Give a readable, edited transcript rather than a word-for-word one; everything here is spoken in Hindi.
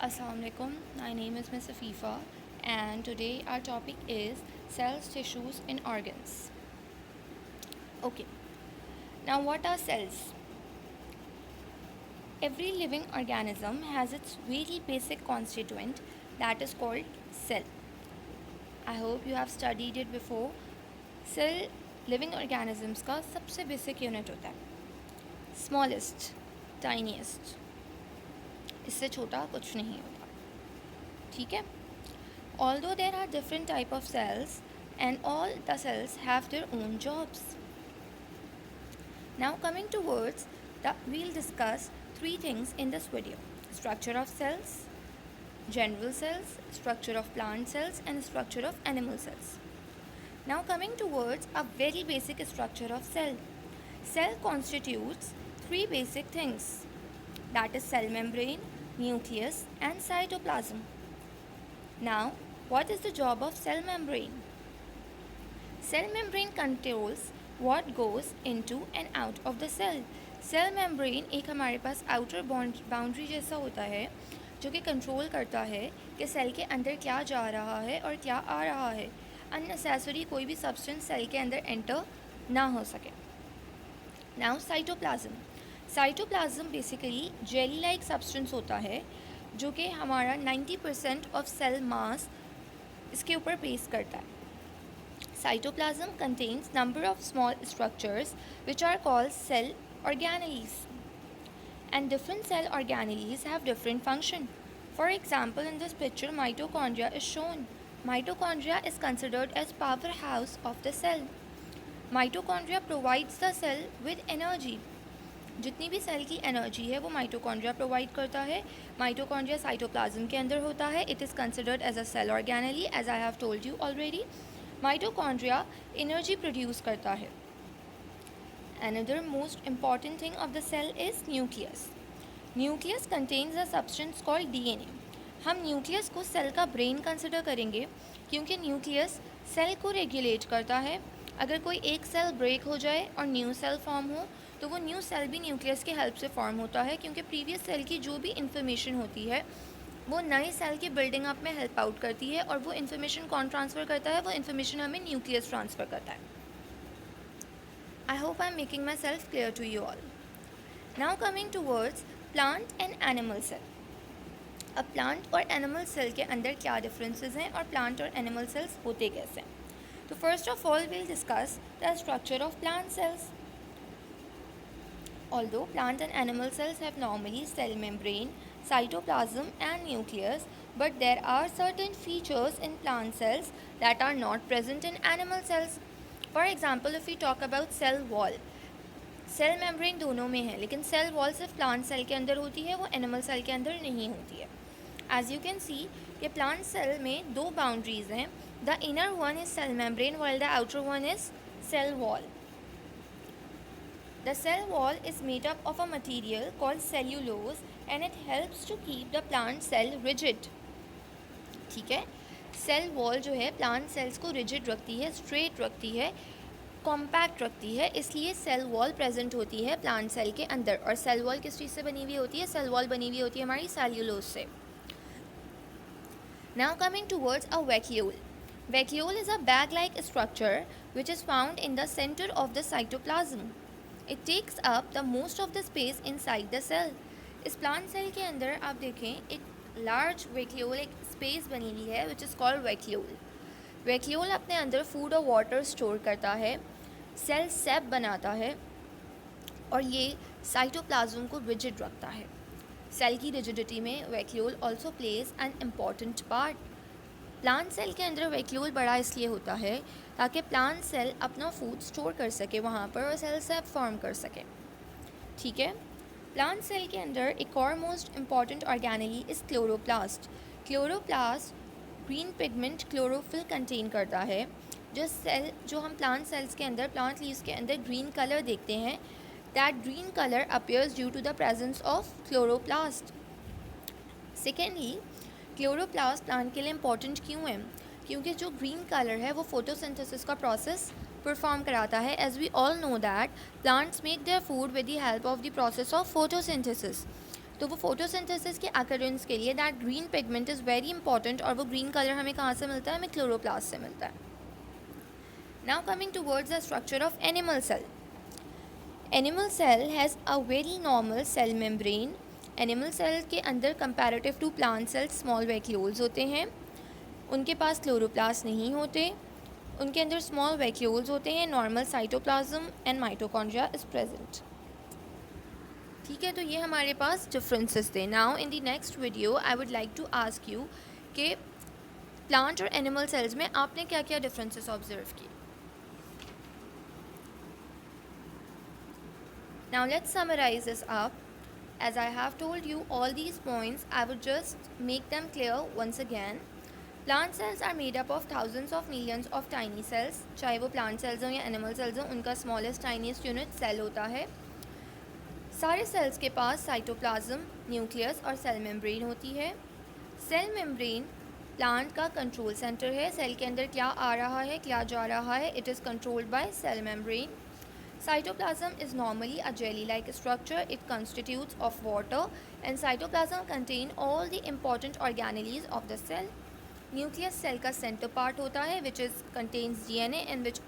Assalamualaikum. My name is Ms. Afifa, and today our topic is cells, tissues, and organs. Okay, now what are cells? Every living organism has its very basic constituent that is called cell. I hope you have studied it before. Cell living organisms का सबसे basic unit होता है, smallest, tiniest. इससे छोटा कुछ नहीं होता, ठीक है? Although there are different type of cells and all the cells have their own jobs. Now coming towards we'll discuss three things in this video: structure of cells, general cells, structure of plant cells, and structure of animal cells. Now coming towards a very basic structure of cell. Cell constitutes three basic things, that is cell membrane, nucleus, and cytoplasm. Now, what is the job of cell membrane? Cell membrane controls what goes into and out of the cell. Cell membrane एक हमारे पास outer boundary जैसा होता है जो कि कंट्रोल करता है कि सेल के अंदर क्या जा रहा है और क्या आ रहा है, अननेसेसरी कोई भी सब्सटेंस सेल के अंदर एंटर ना हो सके. Now cytoplasm basically jelly like substance होता है जो कि हमारा 90% ऑफ सेल मास इसके ऊपर बेस करता है. Cytoplasm contains number of small structures which are called cell organelles, and different cell organelles have different function. For example, in this picture mitochondria is shown. Mitochondria is considered as powerhouse of the cell. Mitochondria provides the cell with energy. जितनी भी सेल की एनर्जी है वो माइटोकॉन्ड्रिया प्रोवाइड करता है. माइटोकॉन्ड्रिया साइटोप्लाज्म के अंदर होता है. It is considered as a cell organelle, as I have told you already. Mitochondria energy produce करता है. Another most important thing of the cell is nucleus. Nucleus contains a substance called DNA. हम न्यूक्लियस को सेल का ब्रेन कंसिडर करेंगे क्योंकि न्यूक्लियस सेल को रेगुलेट करता है. अगर कोई एक सेल ब्रेक हो जाए और न्यू सेल फॉर्म हो तो वो न्यू सेल भी न्यूक्लियस की हेल्प से फॉर्म होता है, क्योंकि प्रीवियस सेल की जो भी इंफॉर्मेशन होती है वो नए सेल की बिल्डिंग अप में हेल्प आउट करती है, और वो इन्फॉर्मेशन कौन ट्रांसफ़र करता है? वो इन्फॉर्मेशन हमें न्यूक्लियस ट्रांसफ़र करता है. I hope I am making myself clear to you all. Now coming towards plant and animal cell. अब प्लांट और एनिमल सेल के अंदर क्या डिफरेंसेस हैं और प्लांट और एनिमल सेल्स होते कैसे हैं? तो first of all we'll discuss the structure of plant cells. Although plant and animal cells have normally cell membrane, cytoplasm and nucleus, but there are certain features in plant cells that are not present in animal cells. For example, if we talk about cell wall, cell membrane दोनों में है, लेकिन सेल वॉल सिर्फ प्लांट सेल के अंदर होती है, वो एनिमल सेल के अंदर नहीं होती है. एज यू कैन सी कि प्लांट सेल में दो बाउंड्रीज हैं. The inner one is cell membrane while the outer one is cell wall. The cell wall is made up of a material called cellulose and it helps to keep the plant cell rigid. ठीक है, सेल वॉल जो है प्लांट सेल्स को रिजिड रखती है, स्ट्रेट रखती है, कॉम्पैक्ट रखती है, इसलिए सेल वॉल प्रेजेंट होती है प्लांट सेल के अंदर. और सेल वॉल किस चीज़ से बनी हुई होती है? सेल वॉल बनी हुई होती है हमारी सेल्यूलोज से. Now coming towards a vacuole. Vacuole is a bag-like structure which is found in the center of the cytoplasm. It takes up the most of the space inside the cell. इस प्लांट सेल के अंदर आप देखें एक लार्ज वैक्यूल, एक स्पेस बनी हुई है which is called vacuole. Vacuole अपने अंदर फूड और वाटर स्टोर करता है, सेल सेप बनाता है और ये साइटोप्लाज्म को रिजिड रखता है. सेल की रिजिडिटी में vacuole also plays an important part. Plant cell के अंदर वैक्यूल बड़ा इसलिए होता है ताकि प्लांट सेल अपना फूड स्टोर कर सके वहाँ पर और सेल सेप फॉर्म कर सके. ठीक है, प्लांट सेल के अंदर एक और most important organelle is chloroplast. Chloroplast green pigment chlorophyll contain करता है. जो हम प्लांट सेल्स के अंदर, प्लांट लीव्स के अंदर ग्रीन कलर देखते हैं, that green colour appears due to the presence of chloroplast. Secondly, chloroplast plant के लिए इम्पॉर्टेंट क्यों है? क्योंकि जो ग्रीन कलर है वो फोटोसिंथेसिस का प्रोसेस परफॉर्म कराता है. As we all know that plants make their food with the help of the process of photosynthesis. तो वो फोटोसिंथेसिस के अकरेंस के लिए that green pigment is very important, और वो ग्रीन कलर हमें कहाँ से मिलता है? हमें क्लोरोप्लास्ट से मिलता है. Now coming towards the structure of animal cell. Animal cell has a very normal cell membrane. Animal cell के अंदर comparative to plant cells small vacuoles होते हैं. उनके पास क्लोरोप्लास्ट नहीं होते. उनके अंदर स्मॉल वैक्यूल्स होते हैं. Normal cytoplasm and mitochondria is present. ठीक है, तो ये हमारे पास डिफरेंसेस थे. Now in the next video I would like to ask you कि प्लांट और एनिमल सेल्स में आपने क्या क्या डिफरेंसेस ऑब्जर्व किए. Now let's summarize this up. As I have told you all these points, I would just make them clear once again. Plant cells are made up of thousands of millions of tiny cells. चाहे वो plant cells हों या animal cells हों, उनका smallest tiniest unit cell होता है. सारे cells के पास cytoplasm, nucleus और cell membrane होती है. Cell membrane plant का control center है. cell के अंदर क्या आ रहा है, क्या जा रहा है, it is controlled by cell membrane. Cytoplasm is normally a jelly-like structure. It constitutes of water, and cytoplasm contain all the important organelles of the cell. Nucleus cell का center part होता है, which is contains DNA and which